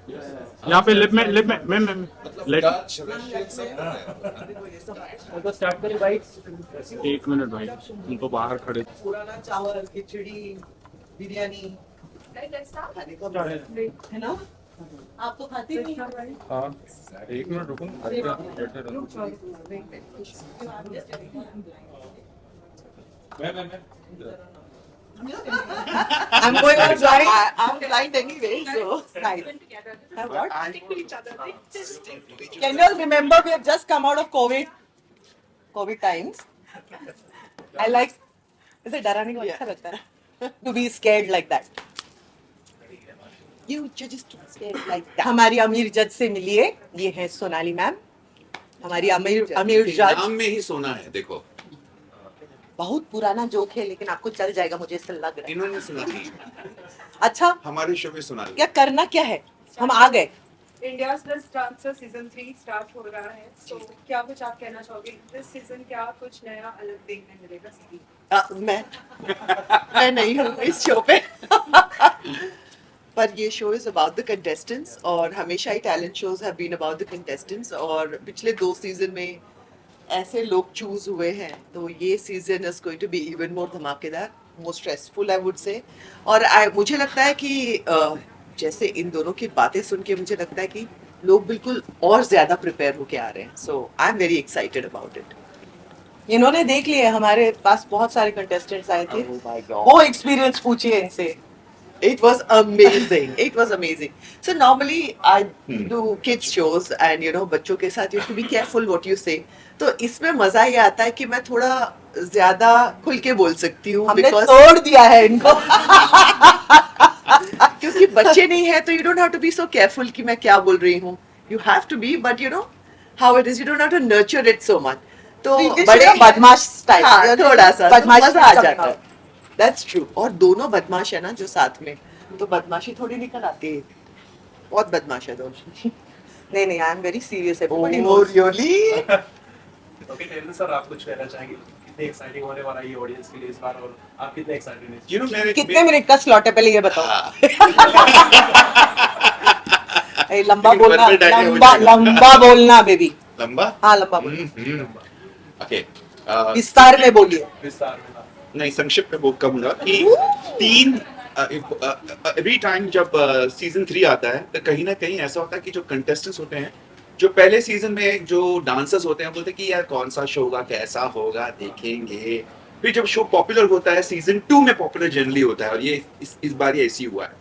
यहाँ पे लिप में मैम मतलब लेट डच रशियन सब कर रहे तो स्टार्ट करें भाई। एक मिनट भाई, उनको बाहर खड़े। पुराना चावल खिचड़ी बिरयानी खाने का मजा है ना। आप तो खाते नहीं हो। हाँ, एक मिनट रुको ना, बैठे रहो। मैं I'm going on blind. I'm blind anyway, so right. What? Can you all remember we have just come out of COVID times. I like. इसे डराने को अच्छा लगता है. To be scared like that. You judges to be scared like that. हमारी अमीर जज से मिलिए. ये है सोनाली मैम. हमारी अमीर जज. नाम में ही सोना है, देखो बहुत पुराना जोक है लेकिन आपको चल जाएगा मुझे ऐसा लग रहा है. इन्होंने सुना थी अच्छा हमारे शो में सुना क्या करना क्या है. हम आ गए. India's best dancer season 3 start हो रहा है, तो क्या कुछ आप कहना चाहोगे दिस सीजन, क्या कुछ नया अलग देखने मिलेगा सभी? मैं नहीं हूँ इस शो पे. पर ये show is about the contestants और हमेशा ही talent shows have been about the contestants और पिछले 2 सीजन में ऐसे लोग चूज हुए हैं तो ये season is going to be even more धमाकेदार, more stressful I would say. और मुझे लगता है कि जैसे इन दोनों की बातें सुन के मुझे लगता है कि लोग बिल्कुल और ज्यादा प्रिपेयर होके आ रहे हैं. So I am very excited about it. इन्होंने देख लिया, हमारे पास बहुत सारे कंटेस्टेंट्स आए थे. वो एक्सपीरियंस पूछिए इनसे. It was amazing. It was amazing. So normally I do kids shows and you know बच्चों के साथ you have to be careful what you say. तो इसमें मजा ये आता है कि मैं थोड़ा ज्यादा खुल के बोल सकती हूँ. हमने तोड़ दिया है इनको. क्योंकि बच्चे नहीं है तो you don't have to be so careful कि मैं क्या बोल रही हूँ. You have to be, but you know how it is. You don't have to nurture it so much. तो बड़े बदमाश स्टाइल. हाँ, थोड़ा सा मजा आ जाता है. That's true. और दोनों बदमाश है ना जो साथ में, तो बदमाशी थोड़ी निकल आती है. बहुत बदमाश है दोनों. नहीं नहीं, I am very serious. Everybody knows. Really. Okay Taylor sir, आप कुछ कहना चाहेंगे? कितने एक्साइटिंग होने वाला है ये ऑडियंस के लिए इस बार, और आप कितने एक्साइटेड हैं? यू नो मेरे कितने मिनट का स्लॉट है पहले ये बताओ. ए, लंबा बोलना. लंबा बोलना बेबी. लंबा. हाँ लंबा बोलना. ओके विस्तार में बोलिए. विस्तार में ना। नहीं, संक्षिप्त में बोल कहूंगा कि तीन एवरी टाइम जब सीजन 3 आता है तो कहीं ना कहीं ऐसा होता है कि जो कंटेस्टेंट्स होते हैं, जो पहले सीजन में जो डांसर्स होते हैं, बोलते हैं कि यार कौन सा शो होगा, कैसा होगा, देखेंगे. फिर जब शो पॉपुलर होता है, सीजन 2 में पॉपुलर जनरली होता है, और ये इस बार ये ऐसी हुआ है.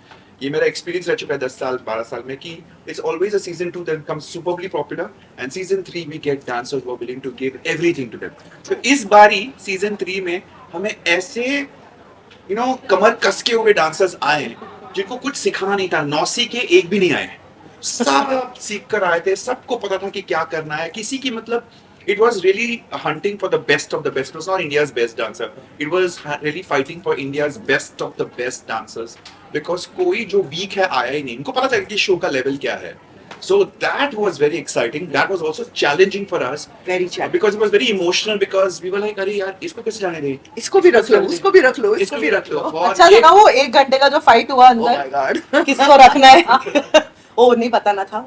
ये मेरा एक्सपीरियंस रह चुका है 10 साल 12 साल में कि it's always a season 2 that comes superbly popular and season 3 we get dancers who are willing to give everything to them. तो इस बारी सीजन 3 में हमें ऐसे कमर कसके हुए डांसर्स आए जिनको कुछ सिखाना नहीं था. 9 सीखे एक भी नहीं आए, सब सीख कर आए थे. सबको पता था कि क्या करना है. किसी की मतलब it was really hunting for the best of the best. It was not India's best dancer. It was really fighting for India's best of the best dancers. Because कोई जो weak है आया ही नहीं. इनको पता था कि शो का लेवल क्या है. So that was very exciting. That was also challenging for us. Very challenging. Because it was very emotional. Because we were like, अरे यार इसको कैसे जाने दे. इसको भी रख लो, उसको भी रख लो, इसको भी रख लो. और अच्छा ये- सुना वो 1 घंटे का जो फाइट हुआ Oh my अंदर, God. किसको रखना है. ओ नहीं पता ना था.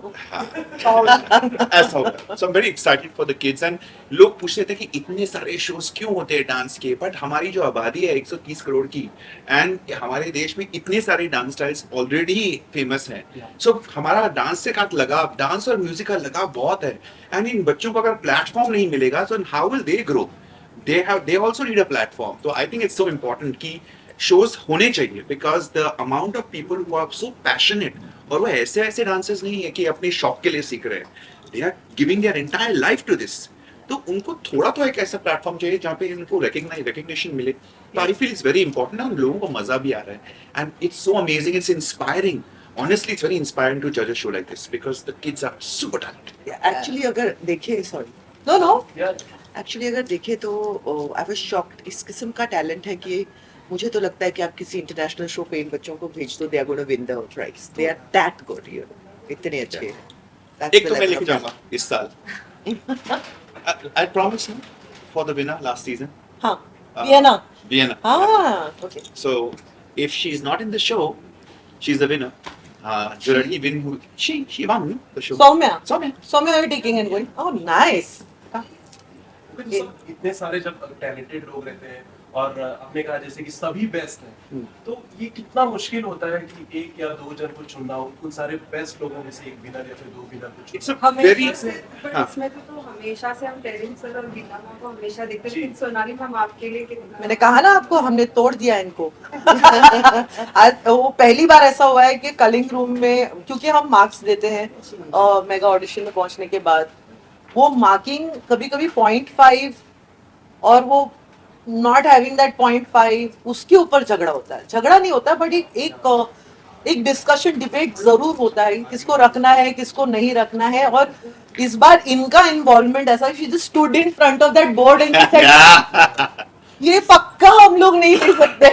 ऐसा होगा. So I'm very excited for the kids. And लोग पूछते थे कि इतने सारे शोज क्यों होते हैं डांस के, बट हमारी जो आबादी है 130 करोड़ की, एंड हमारे देश में इतने सारे डांस स्टाइल्स ऑलरेडी फेमस हैं. सो हमारा डांस से का लगाव, डांस और म्यूजिक का लगाव बहुत है. एंड इन बच्चों को अगर प्लेटफॉर्म नहीं मिलेगा तो how will they grow. they also need a platform. So I think it's so important कि shows होने चाहिए because the amount of people who are so passionate, और वो ऐसे ऐसे डांसर्स नहीं है कि अपने शौक के लिए सीख रहे हैं. They are giving their entire life to this. तो उनको थोड़ा तो एक ऐसा प्लेटफॉर्म चाहिए जहाँ पे इनको recognition मिले. तो I feel it's very important और लोगों को मजा भी आ रहा है. And it's so amazing, it's inspiring. Honestly, it's very inspiring to judge a show like this because the kids are super talented. Actually अगर देखे, सॉरी, नो एक्चुअली अगर देखे तो आई वाज शॉक्ड. इस किस्म का टैलेंट है कि मुझे तो लगता है कि आप किसी इंटरनेशनल शो पे इन बच्चों को भेज दो, they are gonna win the prize. They are that good, you know, इतने अच्छे हैं. That's एक the तो मैं level लेके of जाऊंगा इस साल. I promised him for the winner last season. हाँ, Vienna. Vienna. हाँ, okay. So if she's not in the show, she's the winner. जो लड़की विन हुई, she won the show. Soumya. Soumya. Soumya, are you taking and going? Oh, nice. क्योंकि सब इतने सारे जब टैलेंटेड लोग रहते हैं और आपने कहा जैसे कि सभी बेस्ट हैं, तो ये कितना मुश्किल होता है कि एक या दो जन को चुनना हो, उन सारे बेस्ट लोगों में से एक विनर या फिर दो विनर को It's चुनना। a very हमेशा से but हाँ. इसमें तो हमेशा से हम टेरिन सर और गीता मैम को हमेशा देखते हैं, जी। लेकिन सोनाली मैम आपके लिए कितना मैंने कहा ना आपको, हमने तोड़ दिया इनको। आज वो पहली बार ऐसा हुआ है कि कलिंग रूम में, क्योंकि हम मार्क्स देते हैं मेगा ऑडिशन में पहुंचने के बाद, वो मार्किंग कभी कभी 0.5 और वो नॉट हैविंग दैट 0.5, उसके ऊपर झगड़ा होता है। झगड़ा नहीं होता बट एक डिस्कशन डिबेट जरूर होता है, किसको रखना है किसको नहीं रखना है। और इस बार इनका इन्वॉल्वमेंट ऐसा, she just stood in front of that board and said ये पक्का हम लोग नहीं ले सकते।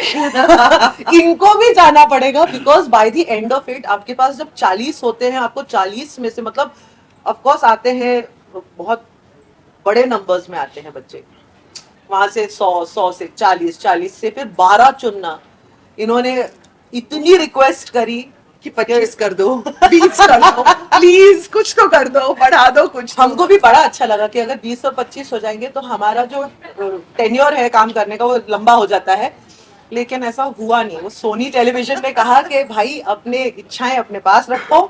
इनको भी जाना पड़ेगा, because by the end of it आपके पास जब 40 होते हैं, आपको 40 में से मतलब ऑफ कोर्स आते हैं, बहुत बड़े नंबर्स में आते हैं बच्चे, वहां से 100 से 40 से फिर 12 चुनना। इन्होंने इतनी रिक्वेस्ट करी कि 25 कर दो, 20 कर दो, प्लीज कुछ तो कर दो, बढ़ा दो कुछ। हमको भी बड़ा अच्छा लगा कि अगर 20 और 25 हो जाएंगे तो हमारा जो टेन्योर है काम करने का वो लंबा हो जाता है, लेकिन ऐसा हुआ नहीं। वो सोनी टेलीविजन ने कहा कि भाई अपने इच्छाएं अपने पास रखो,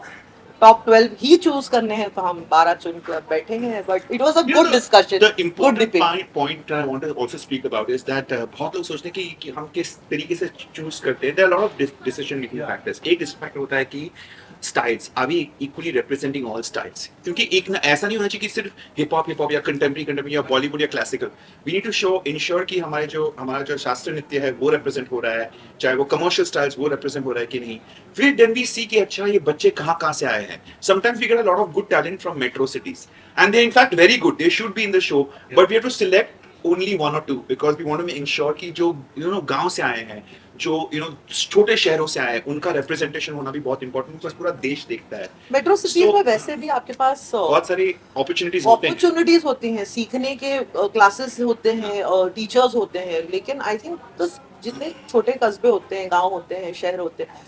टॉप 12 ही चूज करने हैं, तो हम 12 चुन कर बैठे हैं। But it was a You know, good discussion, the good important debate. point I want to also speak about is that बहुत लोग सोचते हैं कि हम किस तरीके से चूज करते हैं। There are a lot of decision making Yeah. factors. एक फैक्टर होता है कि styles, are we equally representing all styles? क्योंकि एक ना ऐसा नहीं होना चाहिए कि सिर्फ हिप हॉप या कंटेम्प्रेरी या बॉलीवुड या classical. We need to ensure कि हमारा जो शास्त्रीय नृत्य है वो रिप्रेजेंट हो रहा है, चाहे वो कमर्शियल स्टाइल्स वो रिप्रेजेंट हो रहा है कि नहीं। फिर देन वी सी कि अच्छा ये बच्चे कहाँ से आए हैं। Sometimes we get a lot of good talent from metro cities and they're in fact very good, they should be in the show, but we have to select only one or two because we want to ensure कि जो गांव से आए हैं, जो छोटे शहरों से आए हैं, उनका रिप्रेजेंटेशन होना भी बहुत इंपॉर्टेंट, बिकॉज पूरा देश देखता है। मेट्रो सिटीज So, में वैसे भी आपके पास बहुत सारी अपॉर्चुनिटीज होते हैं। अपॉर्चुनिटीज होती हैं, सीखने के क्लासेस होते हैं, टीचर्स होते हैं, लेकिन आई थिंक तो जितने छोटे कस्बे होते हैं, गांव होते हैं, शहर होते हैं,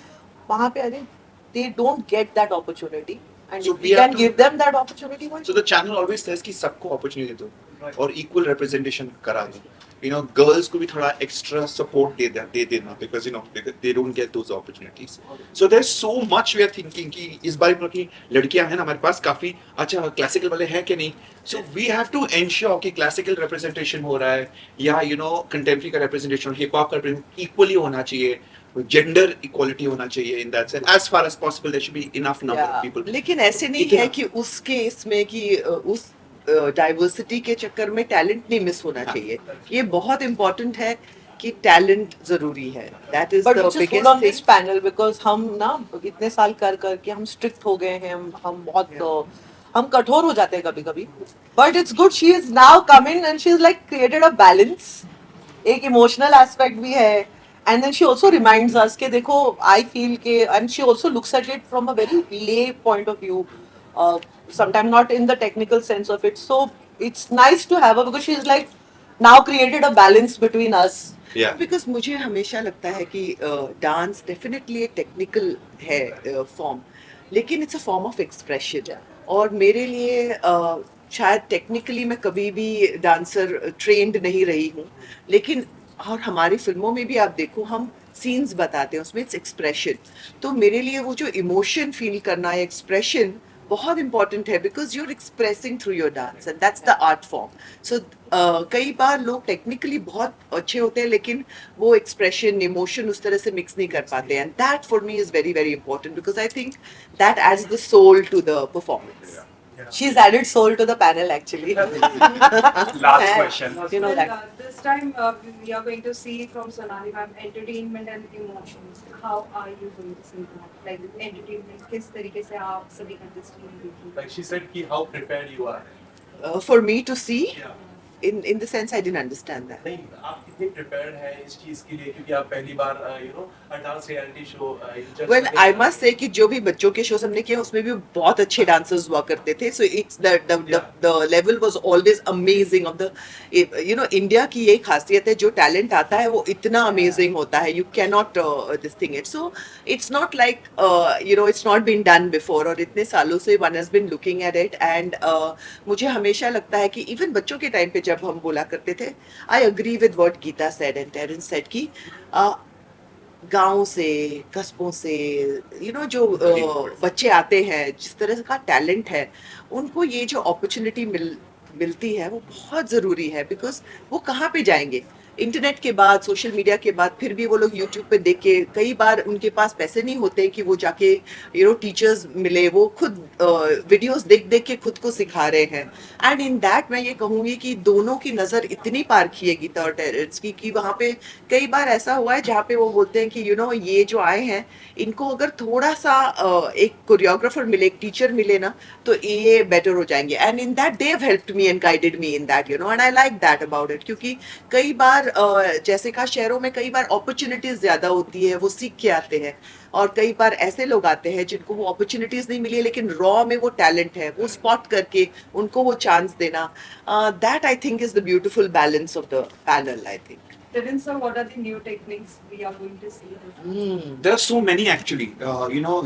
वहां पे I think they don't get that opportunity and So we we have can to- give them that opportunity. So the channel always says कि सबको अपॉर्चुनिटी दो और इक्वल रिप्रेजेंटेशन करा दो। गर्ल्स को भी थोड़ा एक्स्ट्रा सपोर्ट दे देना, because they don't get those opportunities. So there's so much we are thinking कि इस बार की लड़कियां हैं ना हमारे पास काफी अच्छा क्लासिकल वाले हैं कि नहीं। So we have to ensure कि क्लासिकल रिप्रेजेंटेशन हो रहा है या कंटेम्प्रेरी का रिप्रेजेंटेशन, हिप हॉप का इक्वली होना चाहिए, जेंडर इक्वालिटी होना चाहिए। In that sense as far as possible there should be enough number of people. लेकिन ऐसे नहीं इतना- है कि उस केस में कि उस डाइवर्सिटी के चक्कर में टैलेंट नहीं मिस होना चाहिए। ये बहुत इम्पोर्टेंट है कि टैलेंट जरूरी है, that is but the which is biggest good on thing. Panel because हम ना इतने साल कर के हम स्ट्रिक्ट हो गए हैं, हम बहुत हम कठोर हो जाते हैं कभी कभी। But it's good, she is now come in and she is like created a balance, एक इमोशनल एस्पेक्ट भी है, and then she also reminds us के देखो आई फील के, and she also looks at it from a very lay point of view, sometimes not in the technical sense of it. So it's nice to have her because she's like now created a balance between us. Yeah. Because मुझे हमेशा लगता है कि dance definitely एक technical है form, लेकिन it's a form of expression. और मेरे लिए शायद टेक्निकली मैं कभी भी डांसर ट्रेंड नहीं रही हूँ, लेकिन और हमारी फिल्मों में भी आप देखो हम सीन्स बताते हैं, उसमें इट्स एक्सप्रेशन। तो मेरे लिए वो जो इमोशन फील करना है, एक्सप्रेशन बहुत इंपॉर्टेंट है, because you are expressing through your dance and that's the art form. So कई बार लोग टेक्निकली बहुत अच्छे होते हैं लेकिन वो एक्सप्रेशन इमोशन उस तरह से मिक्स नहीं कर पाते, and that for me is very very important because I think that adds the soul to the performance. She's added soul to the panel actually. Last question. You know Well, that. this time we are going to see from Sonali ma'am entertainment and emotions. How are you going to see that? Like entertainment, किस तरीके से आप सभी contestants देखेंगे? Like she said कि how prepared you are. For me to see, Yeah. in the sense I didn't understand that. नहीं, आप कितनी प्रिपेयर्ड हैं इस चीज के लिए, क्योंकि आप पहली बार dance reality show Well, I must say कि जो भी बच्चों के शोज हमने किए उसमें भी बहुत अच्छे डांसर्स हुआ करते थे. So it's the level was always amazing of the India की यही खासियत है, जो टैलेंट आता है वो इतना अमेजिंग होता है. You cannot this thing it. So it's not like it's not been done before, और इतने सालों से one has been looking at it. And मुझे हमेशा लगता है कि इवन बच्चों के टाइम पे जब हम बोला करते थे, I agree with what Geeta said and Terence said कि गांव से, कस्बों से जो बच्चे आते हैं, जिस तरह का टैलेंट है, उनको ये जो अपॉर्चुनिटी मिलती है वो बहुत ज़रूरी है. बिकॉज वो कहाँ पे जाएंगे इंटरनेट के बाद, सोशल मीडिया के बाद? फिर भी वो लोग यूट्यूब पे देख के, कई बार उनके पास पैसे नहीं होते कि वो जाके टीचर्स मिले, वो खुद वीडियोस देख देख के खुद को सिखा रहे हैं. एंड इन दैट मैं ये कहूँगी कि दोनों की नज़र इतनी पारखी है गीता और टेरेंस की, कि वहाँ पे कई बार ऐसा हुआ है जहाँ पे वो बोलते हैं कि ये जो आए हैं, इनको अगर थोड़ा सा एक कोरियोग्राफर मिले, एक टीचर मिले ना, तो ये बेटर हो जाएंगे. And in that they have helped me and guided me in that, and I like that about it. क्योंकि कई बार जैसे कहा, शहरों में कई बार अपॉर्चुनिटीज ज्यादा होती है, वो सीख के आते हैं, और कई बार ऐसे लोग आते हैं जिनको वो अपॉर्चुनिटीज नहीं मिली है, लेकिन रॉ में वो टैलेंट है, वो स्पॉट करके उनको वो चांस देना. That I think is the beautiful balance of the panel, I think. Terence, sir, what are the new techniques we are going to see? There are so many actually.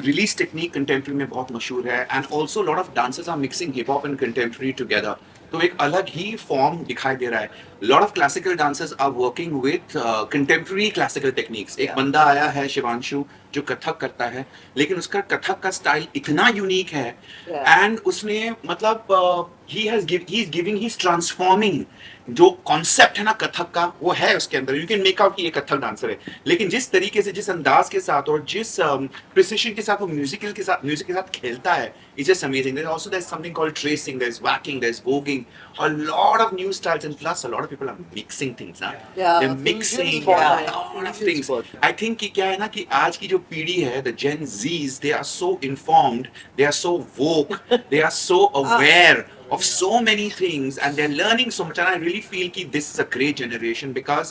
Release technique contemporary में बहुत मशहूर है, and also a lot of dancers are mixing hip hop and contemporary together. तो एक अलग ही form दिखाई दे रहा है. Lot of classical dancers are working with contemporary classical techniques. एक बंदा आया है, शिवांशु, जो कथक करता है, लेकिन उसका कथक का स्टाइल इतना यूनिक है, एंड उसने मतलब he's transforming. जो कॉन्सेप्ट है ना कथक का, वो है उसके अंदर. यू कैन मेक आउट कि ये कथक डांसर है, लेकिन जिस तरीके से, जिस अंदाज के साथ और जिस प्रिसिशन के साथ वो म्यूजिक के साथ खेलता है, it's just amazing. there's something called tracing, there's whacking, there's voguing, a lot of new styles, and plus a lot of people are mixing things. They're mixing a lot of things. I think कि क्या है ना कि आज की जो पीढ़ी है, the Gen Zs, they are so informed, they are so woke, they are so aware of so many things, and they're learning so much, and I really feel कि this is a great generation because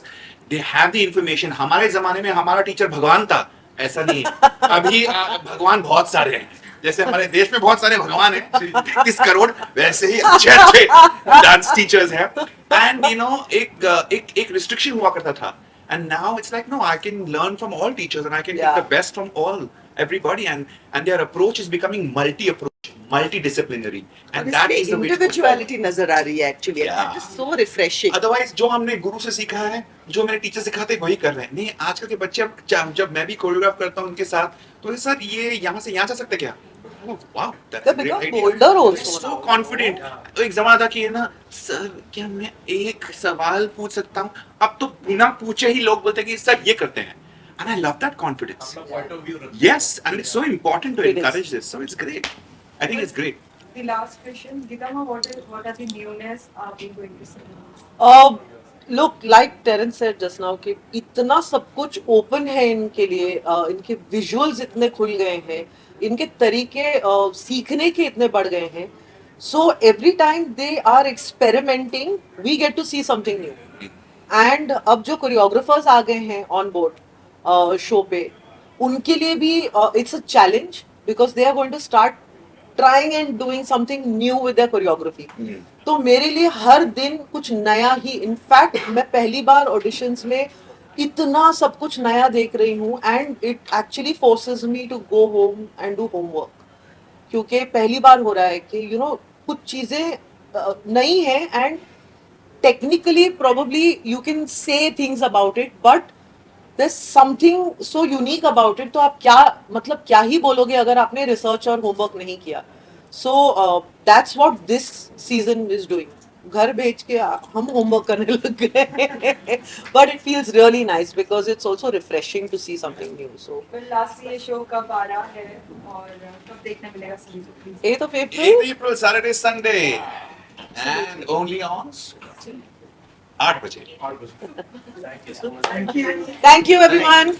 they have the information. हमारे जमाने में हमारा teacher भगवान था, ऐसा नहीं है. अभी भगवान बहुत सारे हैं. जैसे हमारे देश में बहुत सारे भगवान हैं, 33 करोड़, वैसे ही अच्छे डांस टीचर्स हैं. एंड एक रिस्ट्रिक्शन हुआ करता था, and now it's like, no, I can learn from all teachers, and I can get the best from everybody, and their approach is becoming multidisciplinary, and that is the way to go. individuality नजर आ रही है actually. Yeah. It is so refreshing. Otherwise, जो हमने गुरु से सीखा है, जो मेरे टीचर सिखाते हैं, वही कर रहे हैं. नहीं, आजकल के बच्चे, अब जब मैं भी कोरियोग्राफ करता हूँ उनके साथ, तो सर ये यहाँ से यहाँ जा सकते क्या? Wow, that's They a great become idea. bolder also So now. confident. तो एक जमाना था कि ना, सर क्या मैं एक सवाल पूछ सकता हूँ? अब तो बिना पूछे ही लोग बोलते हैं कि सर ये करते हैं. And I love that confidence. अपना point of view रखना. Yes, and it's so important to It is. encourage this. So it's great. I think it's great. The last question, Geeta ma, what are the newness are we going to see? Look, like Terence said just now कि इतना सब कुछ open है इनके लिए, इनके visuals इतने खुल गए हैं, इनके तरीके सीखने के इतने बढ़ गए हैं. So every time they are experimenting, we get to see something new. And अब जो कोरियोग्राफर्स आ गए हैं ऑन बोर्ड शो पे, उनके लिए भी it's a challenge because they are going to start trying and doing something new with their choreography. तो मेरे लिए हर दिन कुछ नया ही. इनफैक्ट मैं पहली बार ऑडिशंस में इतना सब कुछ नया देख रही हूँ, and it actually forces me to go home and do homework, क्योंकि पहली बार हो रहा है कि कुछ चीजें नई हैं, and technically probably you can say things about it, but there's something so unique about it. तो आप क्या ही बोलोगे अगर आपने रिसर्च और होमवर्क नहीं किया. So that's what this season is doing. घर भेज के हम होमवर्क करने लग गए. But it feels really nice because it's also refreshing to see something new. So Well, last ये शो कब आ रहा है और कब देखने मिलेगा series? 8th of April. 8th April, Saturday, Sunday, and only on 8 बजे. Thank you so much. Thank you everyone.